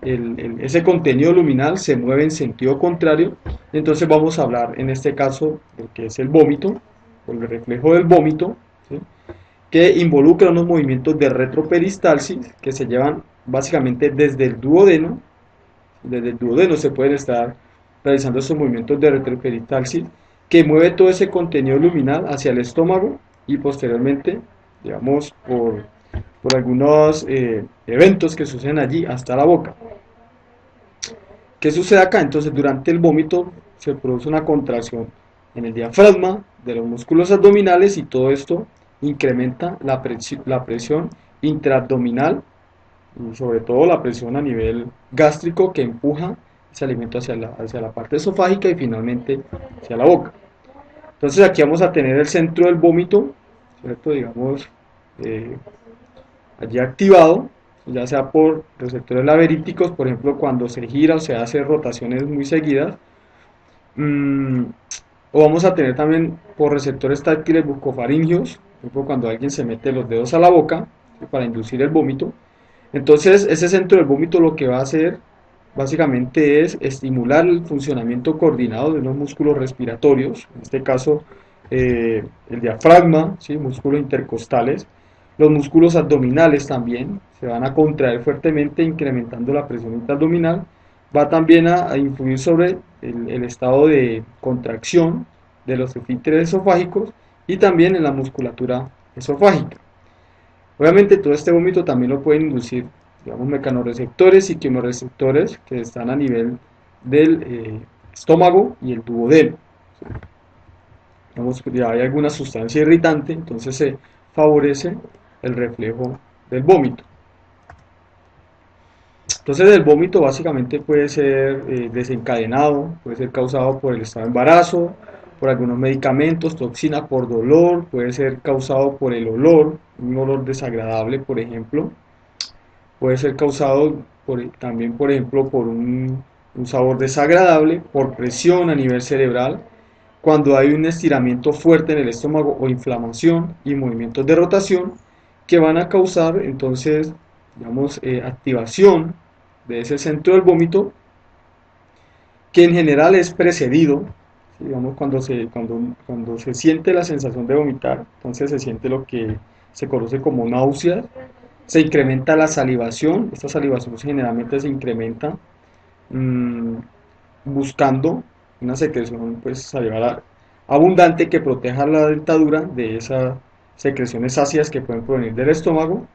ese contenido luminal se mueve en sentido contrario. Entonces vamos a hablar en este caso de lo que es el vómito, o el reflejo del vómito, ¿sí? Que involucra unos movimientos de retroperistalsis que se llevan básicamente desde el duodeno se pueden estar realizando esos movimientos de retroperistalsis que mueve todo ese contenido luminal hacia el estómago y posteriormente, digamos, por algunos eventos que suceden allí hasta la boca. ¿Qué sucede acá? Entonces, durante el vómito se produce una contracción en el diafragma de los músculos abdominales y todo esto incrementa la presión intraabdominal y sobre todo la presión a nivel gástrico que empuja ese alimento hacia la parte esofágica y finalmente hacia la boca. Entonces aquí vamos a tener el centro del vómito, ¿cierto? Digamos, eh, allí activado, ya sea por receptores laberíticos, por ejemplo, cuando se gira o se hace rotaciones muy seguidas, mmm, o vamos a tener también por receptores táctiles bucofaringeos, por ejemplo, cuando alguien se mete los dedos a la boca para inducir el vómito. Entonces, ese centro del vómito lo que va a hacer básicamente es estimular el funcionamiento coordinado de unos músculos respiratorios, en este caso el diafragma, ¿sí? Músculos intercostales, los músculos abdominales también se van a contraer fuertemente, incrementando la presión intraabdominal. Va también a influir sobre el estado de contracción de los esfínteres esofágicos y también en la musculatura esofágica. Obviamente todo este vómito también lo pueden inducir, digamos, mecanorreceptores y quimioreceptores que están a nivel del estómago y el duodeno. Digamos, ya hay alguna sustancia irritante, entonces se favorece el reflejo del vómito. Entonces el vómito básicamente puede ser desencadenado, puede ser causado por el estado de embarazo, por algunos medicamentos, toxina, por dolor, puede ser causado por el olor, un olor desagradable, por ejemplo, puede ser causado también, por ejemplo, por un sabor desagradable, por presión a nivel cerebral cuando hay un estiramiento fuerte en el estómago o inflamación y movimientos de rotación que van a causar entonces, digamos, activación de ese centro del vómito, que en general es precedido, ¿sí? Digamos, cuando se siente la sensación de vomitar, entonces se siente lo que se conoce como náuseas, se incrementa la salivación. Esta salivación generalmente se incrementa mmm, buscando una secreción pues salival abundante que proteja la dentadura de esas secreciones ácidas que pueden provenir del estómago.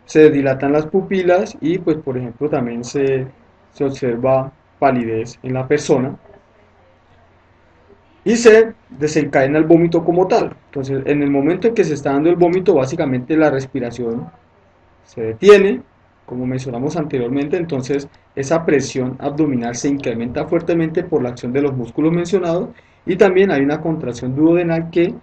Se dilatan las pupilas y pues por ejemplo también se observa palidez en la persona y se desencadena el vómito como tal. Entonces, en el momento en que se está dando el vómito, básicamente la respiración se detiene, como mencionamos anteriormente, entonces esa presión abdominal se incrementa fuertemente por la acción de los músculos mencionados y también hay una contracción duodenal que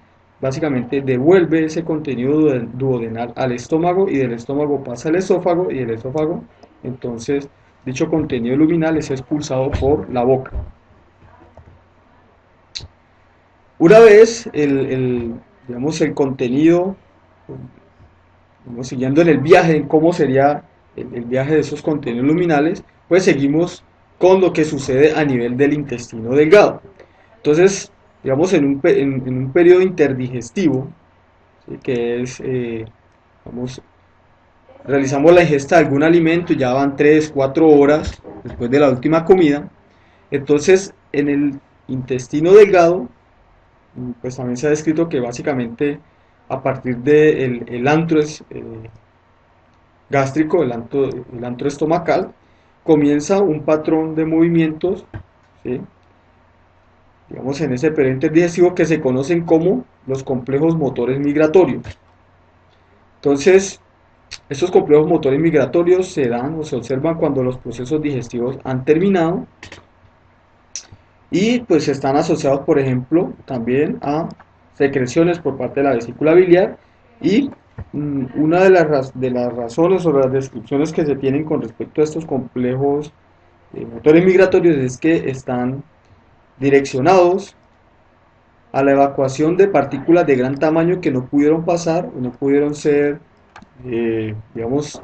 básicamente devuelve ese contenido duodenal al estómago y del estómago pasa al esófago y del esófago entonces dicho contenido luminal es expulsado por la boca. Una vez digamos, el contenido, siguiendo en el viaje, en cómo sería el viaje de esos contenidos luminales, pues seguimos con lo que sucede a nivel del intestino delgado. Entonces, digamos, en un periodo interdigestivo, ¿sí? Que es, vamos, realizamos la ingesta de algún alimento y ya van 3 4 horas después de la última comida, entonces en el intestino delgado pues también se ha descrito que básicamente a partir del el antro gástrico, el antro estomacal, comienza un patrón de movimientos, ¿sí? Digamos en ese periodo interdigestivo que se conocen como los complejos motores migratorios. Entonces, estos complejos motores migratorios se dan o se observan cuando los procesos digestivos han terminado y pues están asociados, por ejemplo, también a secreciones por parte de la vesícula biliar y una de las razones o las descripciones que se tienen con respecto a estos complejos motores migratorios es que están direccionados a la evacuación de partículas de gran tamaño que no pudieron pasar o no pudieron ser, digamos,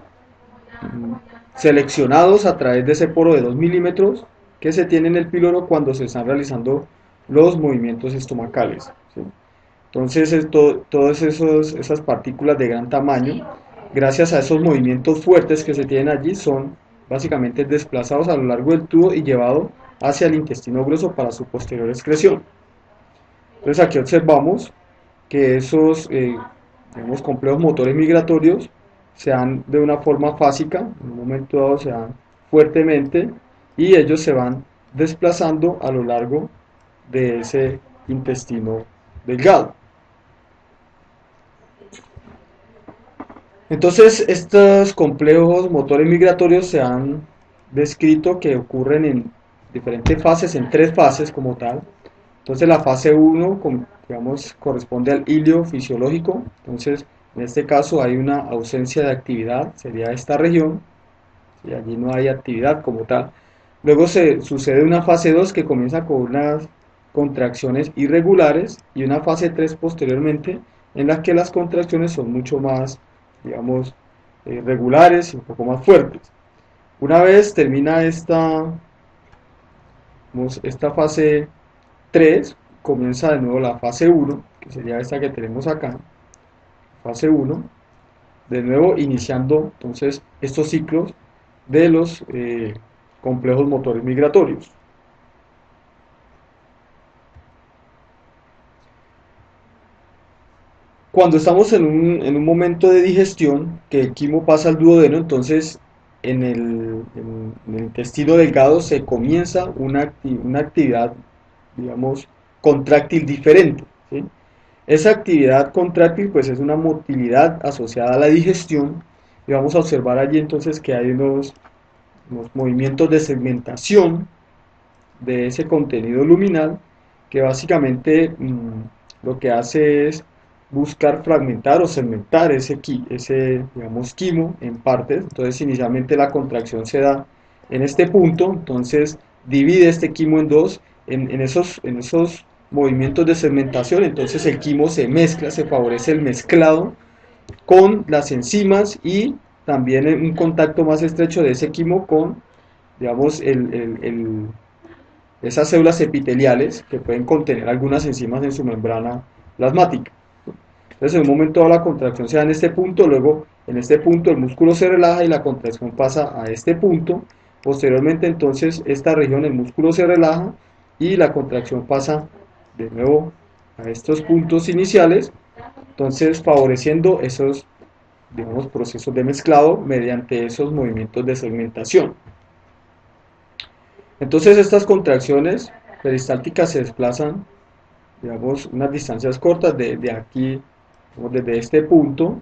seleccionados a través de ese poro de 2 milímetros que se tiene en el píloro cuando se están realizando los movimientos estomacales, ¿sí? Entonces, todas esas partículas de gran tamaño, gracias a esos movimientos fuertes que se tienen allí, son básicamente desplazados a lo largo del tubo y llevados hacia el intestino grueso para su posterior excreción. Entonces, aquí observamos que esos digamos, complejos motores migratorios se dan de una forma fásica, en un momento dado se dan fuertemente y ellos se van desplazando a lo largo de ese intestino delgado. Entonces, estos complejos motores migratorios se han descrito que ocurren en diferentes fases, en 3 fases como tal. Entonces, la fase 1, digamos, corresponde al hilio fisiológico. Entonces, en este caso hay una ausencia de actividad, sería esta región, y allí no hay actividad como tal. Luego se sucede una fase 2 que comienza con unas contracciones irregulares y una fase 3 posteriormente en la que las contracciones son mucho más, digamos, regulares y un poco más fuertes. Una vez termina esta fase 3, comienza de nuevo la fase 1, que sería esta que tenemos acá, fase 1, de nuevo iniciando entonces estos ciclos de los complejos motores migratorios. Cuando estamos en un momento de digestión, que el quimo pasa al duodeno, entonces en el intestino delgado se comienza una actividad, digamos, contráctil diferente, ¿sí? Esa actividad contráctil pues es una motilidad asociada a la digestión y vamos a observar allí entonces que hay unos movimientos de segmentación de ese contenido luminal que básicamente lo que hace es buscar fragmentar o segmentar ese digamos, quimo en partes. Entonces inicialmente la contracción se da en este punto, entonces divide este quimo en dos, en esos movimientos de segmentación, entonces el quimo se mezcla, se favorece el mezclado con las enzimas y también un contacto más estrecho de ese quimo con, digamos, esas células epiteliales que pueden contener algunas enzimas en su membrana plasmática. Entonces, en un momento dado la contracción se da en este punto, luego en este punto el músculo se relaja y la contracción pasa a este punto. Posteriormente, entonces, esta región, el músculo se relaja y la contracción pasa de nuevo a estos puntos iniciales, entonces favoreciendo esos, digamos, procesos de mezclado mediante esos movimientos de segmentación. Entonces, estas contracciones peristálticas se desplazan, digamos, unas distancias cortas de aquí, desde este punto,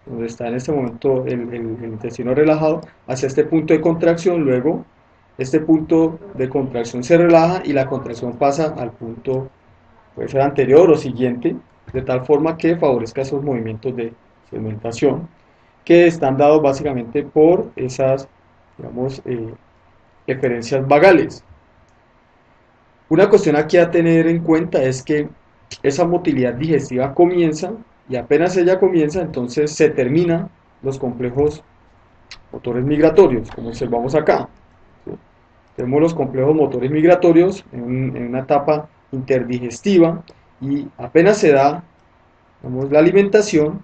donde está en este momento el intestino relajado, hacia este punto de contracción, luego este punto de contracción se relaja y la contracción pasa al punto, puede ser anterior o siguiente, de tal forma que favorezca esos movimientos de segmentación, que están dados básicamente por esas, digamos, eferencias vagales. Una cuestión aquí a tener en cuenta es que esa motilidad digestiva comienza y apenas ella comienza, entonces se termina los complejos motores migratorios, como observamos acá. ¿Sí? Tenemos los complejos motores migratorios en una etapa interdigestiva y apenas se da, digamos, la alimentación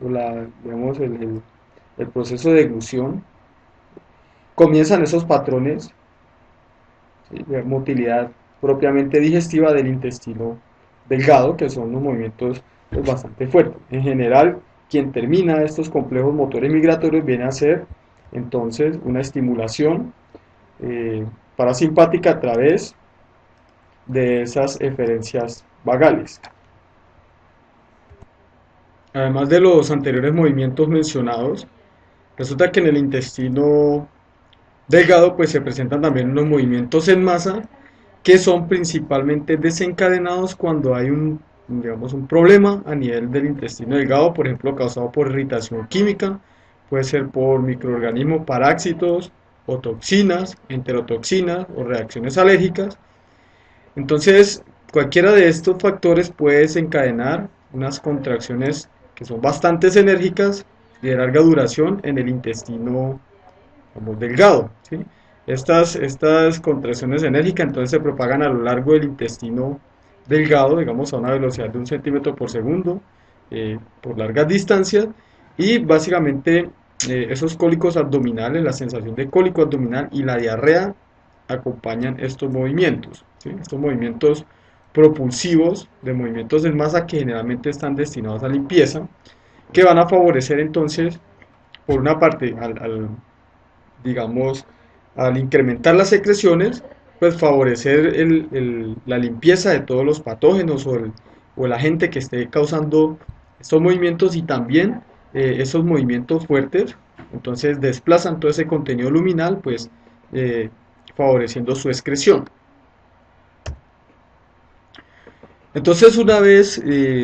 o digamos, el proceso de deglución, comienzan esos patrones, ¿sí?, de motilidad propiamente digestiva del intestino delgado, que son unos movimientos pues, bastante fuertes. En general, quien termina estos complejos motores migratorios viene a ser entonces una estimulación parasimpática a través de esas eferencias vagales. Además de los anteriores movimientos mencionados, resulta que en el intestino delgado pues se presentan también unos movimientos en masa que son principalmente desencadenados cuando hay digamos, un problema a nivel del intestino delgado, por ejemplo, causado por irritación química, puede ser por microorganismos parásitos o toxinas, enterotoxinas o reacciones alérgicas. Entonces, cualquiera de estos factores puede desencadenar unas contracciones que son bastante enérgicas y de larga duración en el intestino, como delgado, ¿sí? Estas contracciones enérgicas entonces se propagan a lo largo del intestino delgado, digamos a una velocidad de 1 cm/s, por largas distancias, y básicamente esos cólicos abdominales, la sensación de cólico abdominal y la diarrea acompañan estos movimientos, ¿sí? Estos movimientos propulsivos de movimientos en masa que generalmente están destinados a limpieza, que van a favorecer entonces, por una parte, digamos, al incrementar las secreciones, pues favorecer la limpieza de todos los patógenos o el agente que esté causando estos movimientos, y también esos movimientos fuertes, entonces desplazan todo ese contenido luminal, pues favoreciendo su excreción. Entonces, una vez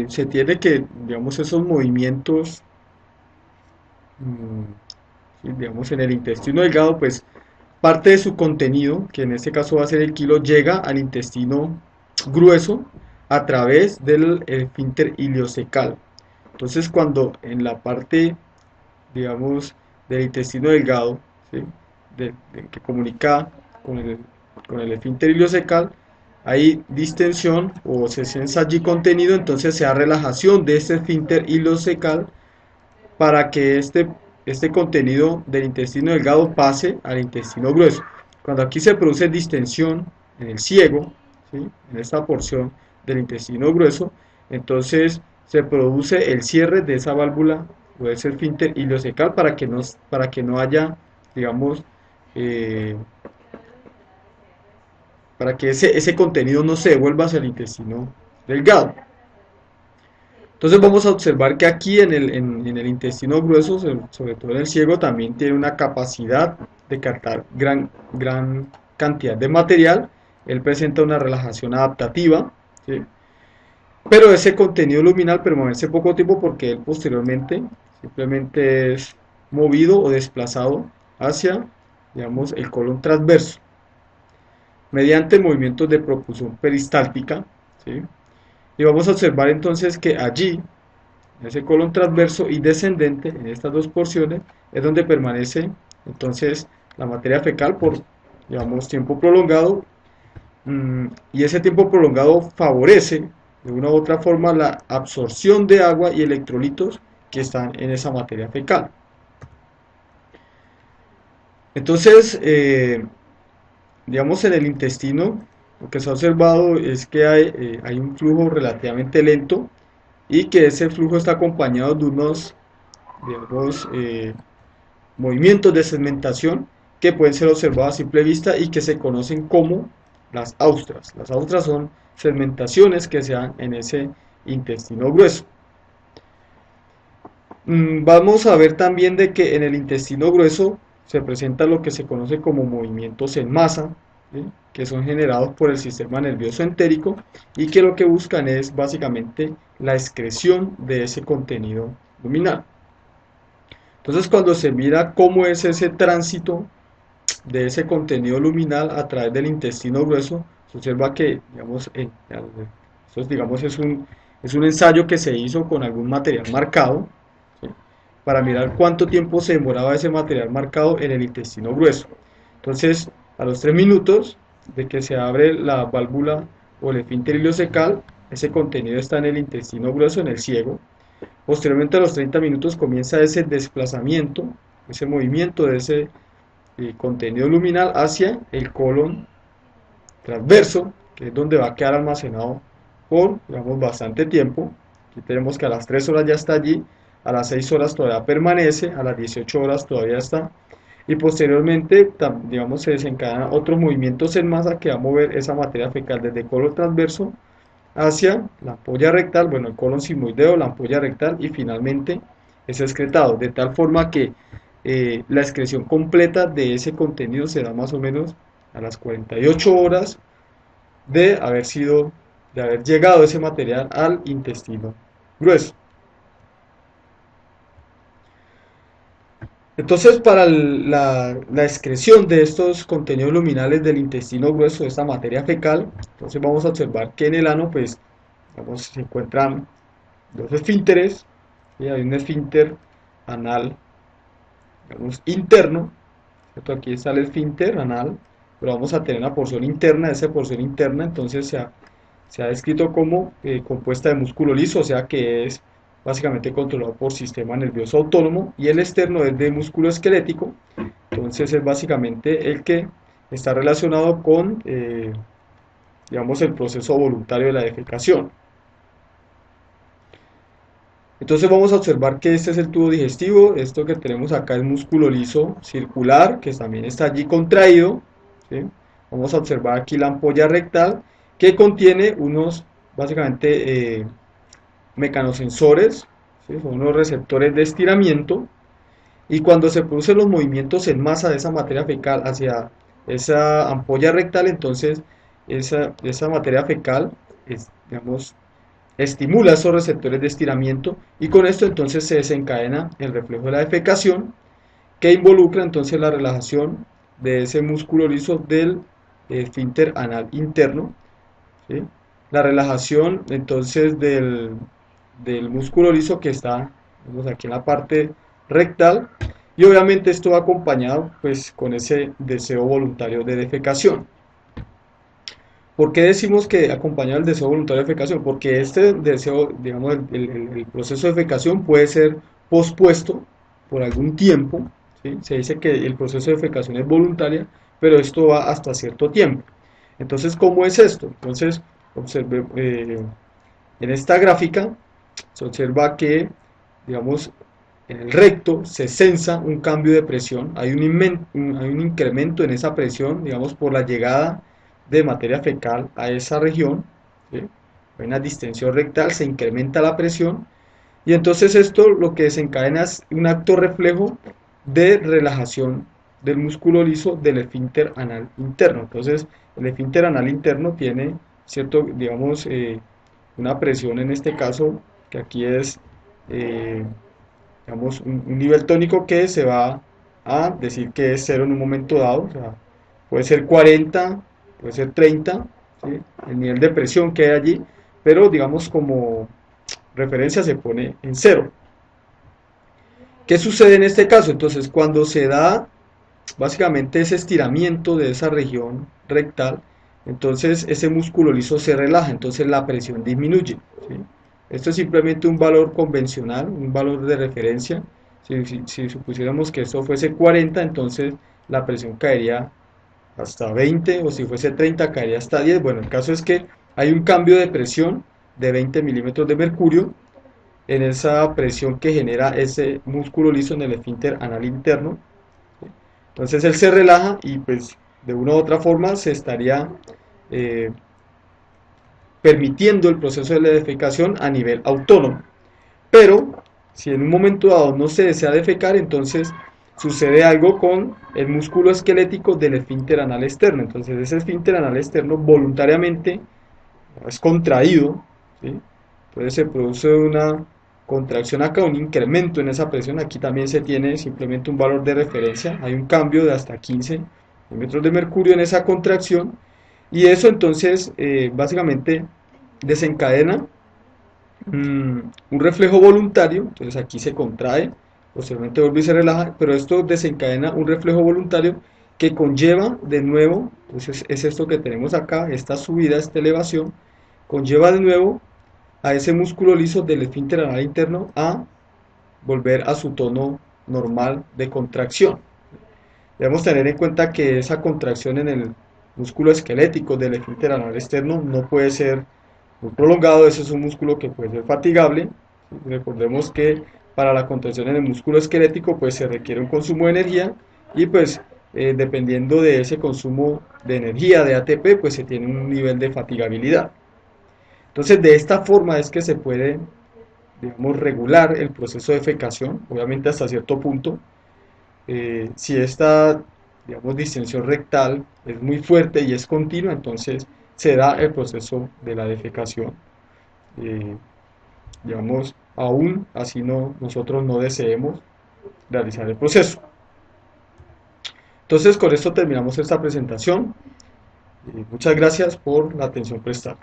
se tiene que, digamos, esos movimientos, ¿sí?, digamos, en el intestino delgado, pues parte de su contenido, que en este caso va a ser el quilo, llega al intestino grueso a través del esfínter ileocecal. Entonces, cuando en la parte, digamos, del intestino delgado, ¿sí?, que comunica con el esfínter ileocecal, hay distensión o se sienza allí contenido, entonces se da relajación de este esfínter ileocecal para que este contenido del intestino delgado pase al intestino grueso. Cuando aquí se produce distensión en el ciego, ¿sí?, en esta porción del intestino grueso, entonces se produce el cierre de esa válvula o ese esfínter ileocecal para que no haya, digamos, para que ese contenido no se devuelva hacia el intestino delgado. Entonces vamos a observar que aquí en el intestino grueso, sobre todo en el ciego, también tiene una capacidad de captar gran cantidad de material. Él presenta una relajación adaptativa, ¿sí?, pero ese contenido luminal permanece poco tiempo porque él posteriormente simplemente es movido o desplazado hacia, digamos, el colon transverso mediante movimientos de propulsión peristáltica, ¿sí? Y vamos a observar entonces que allí, en ese colon transverso y descendente, en estas dos porciones, es donde permanece entonces la materia fecal por, digamos, tiempo prolongado, y ese tiempo prolongado favorece de una u otra forma la absorción de agua y electrolitos que están en esa materia fecal. Entonces, digamos, en el intestino, lo que se ha observado es que hay un flujo relativamente lento y que ese flujo está acompañado de unos, digamos, movimientos de segmentación que pueden ser observados a simple vista y que se conocen como las austras. Las austras son segmentaciones que se dan en ese intestino grueso. Vamos a ver también de que en el intestino grueso se presenta lo que se conoce como movimientos en masa, ¿sí? Que son generados por el sistema nervioso entérico y que lo que buscan es básicamente la excreción de ese contenido luminal. Entonces, cuando se mira cómo es ese tránsito de ese contenido luminal a través del intestino grueso, se observa que, digamos, esto, digamos, es un ensayo que se hizo con algún material marcado, ¿sí? Para mirar cuánto tiempo se demoraba ese material marcado en el intestino grueso. Entonces, a los 3 minutos de que se abre la válvula o el esfínter ileocecal, ese contenido está en el intestino grueso, en el ciego. Posteriormente, a los 30 minutos comienza ese desplazamiento, ese movimiento de ese contenido luminal hacia el colon transverso, que es donde va a quedar almacenado por, digamos, bastante tiempo. Aquí tenemos que a las 3 horas ya está allí, a las 6 horas todavía permanece, a las 18 horas todavía está, y posteriormente, digamos, se desencadenan otros movimientos en masa que va a mover esa materia fecal desde el colon transverso hacia la ampolla rectal, bueno, el colon sigmoideo, la ampolla rectal y finalmente es excretado, de tal forma que la excreción completa de ese contenido se da más o menos a las 48 horas de de haber llegado ese material al intestino grueso. Entonces, para la excreción de estos contenidos luminales del intestino grueso, de esta materia fecal, entonces vamos a observar que en el ano, pues, digamos, se encuentran dos esfínteres, ¿sí? Hay un esfínter anal, digamos, interno, ¿cierto? Aquí está el esfínter anal, pero vamos a tener una porción interna. Esa porción interna entonces se ha descrito como compuesta de músculo liso, o sea que es básicamente controlado por sistema nervioso autónomo, y el externo es de músculo esquelético, entonces es básicamente el que está relacionado con, digamos, el proceso voluntario de la defecación. Entonces vamos a observar que este es el tubo digestivo. Esto que tenemos acá es músculo liso circular, que también está allí contraído, ¿sí? Vamos a observar aquí la ampolla rectal, que contiene unos, básicamente, mecanosensores, ¿sí? Son unos receptores de estiramiento, y cuando se producen los movimientos en masa de esa materia fecal hacia esa ampolla rectal, entonces esa materia fecal es, digamos, estimula esos receptores de estiramiento, y con esto entonces se desencadena el reflejo de la defecación, que involucra entonces la relajación de ese músculo liso del esfínter anal interno, ¿sí? La relajación entonces del músculo liso que está, vamos, aquí en la parte rectal, y obviamente esto va acompañado pues con ese deseo voluntario de defecación. ¿Por qué decimos que acompaña el deseo voluntario de defecación? Porque este deseo, digamos, el proceso de defecación puede ser pospuesto por algún tiempo, ¿sí? Se dice que el proceso de defecación es voluntaria, pero esto va hasta cierto tiempo. Entonces, ¿cómo es esto? Entonces, observe, en esta gráfica se observa que, digamos, en el recto se sensa un cambio de presión, hay un incremento en esa presión, digamos, por la llegada de materia fecal a esa región, ¿sí? Hay una distensión rectal, se incrementa la presión, y entonces esto lo que desencadena es un acto reflejo de relajación del músculo liso del esfínter anal interno. Entonces, el esfínter anal interno tiene cierto, digamos, una presión en este caso, que aquí es, digamos, un nivel tónico que se va a decir que es cero en un momento dado, o sea, puede ser 40, puede ser 30, ¿sí? El nivel de presión que hay allí, pero digamos como referencia se pone en cero. ¿Qué sucede en este caso? Entonces, cuando se da básicamente ese estiramiento de esa región rectal, entonces ese músculo liso se relaja, entonces la presión disminuye, ¿sí? Esto es simplemente un valor convencional, un valor de referencia. Si supusiéramos que esto fuese 40, entonces la presión caería hasta 20, o si fuese 30 caería hasta 10. Bueno, el caso es que hay un cambio de presión de 20 milímetros de mercurio en esa presión que genera ese músculo liso en el esfínter anal interno. Entonces él se relaja y pues de una u otra forma se estaría eh, permitiendo el proceso de la defecación a nivel autónomo. Pero si en un momento dado no se desea defecar, entonces sucede algo con el músculo esquelético del esfínter anal externo. Entonces ese esfínter anal externo voluntariamente es contraído, ¿sí? Entonces se produce una contracción acá, un incremento en esa presión. Aquí también se tiene simplemente un valor de referencia, hay un cambio de hasta 15 milímetros de mercurio en esa contracción, y eso entonces básicamente desencadena un reflejo voluntario. Entonces aquí se contrae, posteriormente vuelve y se relaja, pero esto desencadena un reflejo voluntario que conlleva de nuevo, entonces es esto que tenemos acá, esta subida, esta elevación, conlleva de nuevo a ese músculo liso del esfínter anal interno a volver a su tono normal de contracción. Debemos tener en cuenta que esa contracción en el músculo esquelético del esfínter anal externo no puede ser muy prolongado. Ese es un músculo que puede ser fatigable. Recordemos que para la contracción en el músculo esquelético pues se requiere un consumo de energía, y pues dependiendo de ese consumo de energía de ATP pues se tiene un nivel de fatigabilidad. Entonces de esta forma es que se puede, digamos, regular el proceso de defecación, obviamente hasta cierto punto. Si esta, digamos, distensión rectal es muy fuerte y es continua, entonces se da el proceso de la defecación. Eh, digamos, aún así nosotros no deseemos realizar el proceso. Entonces con esto terminamos esta presentación. Muchas gracias por la atención prestada.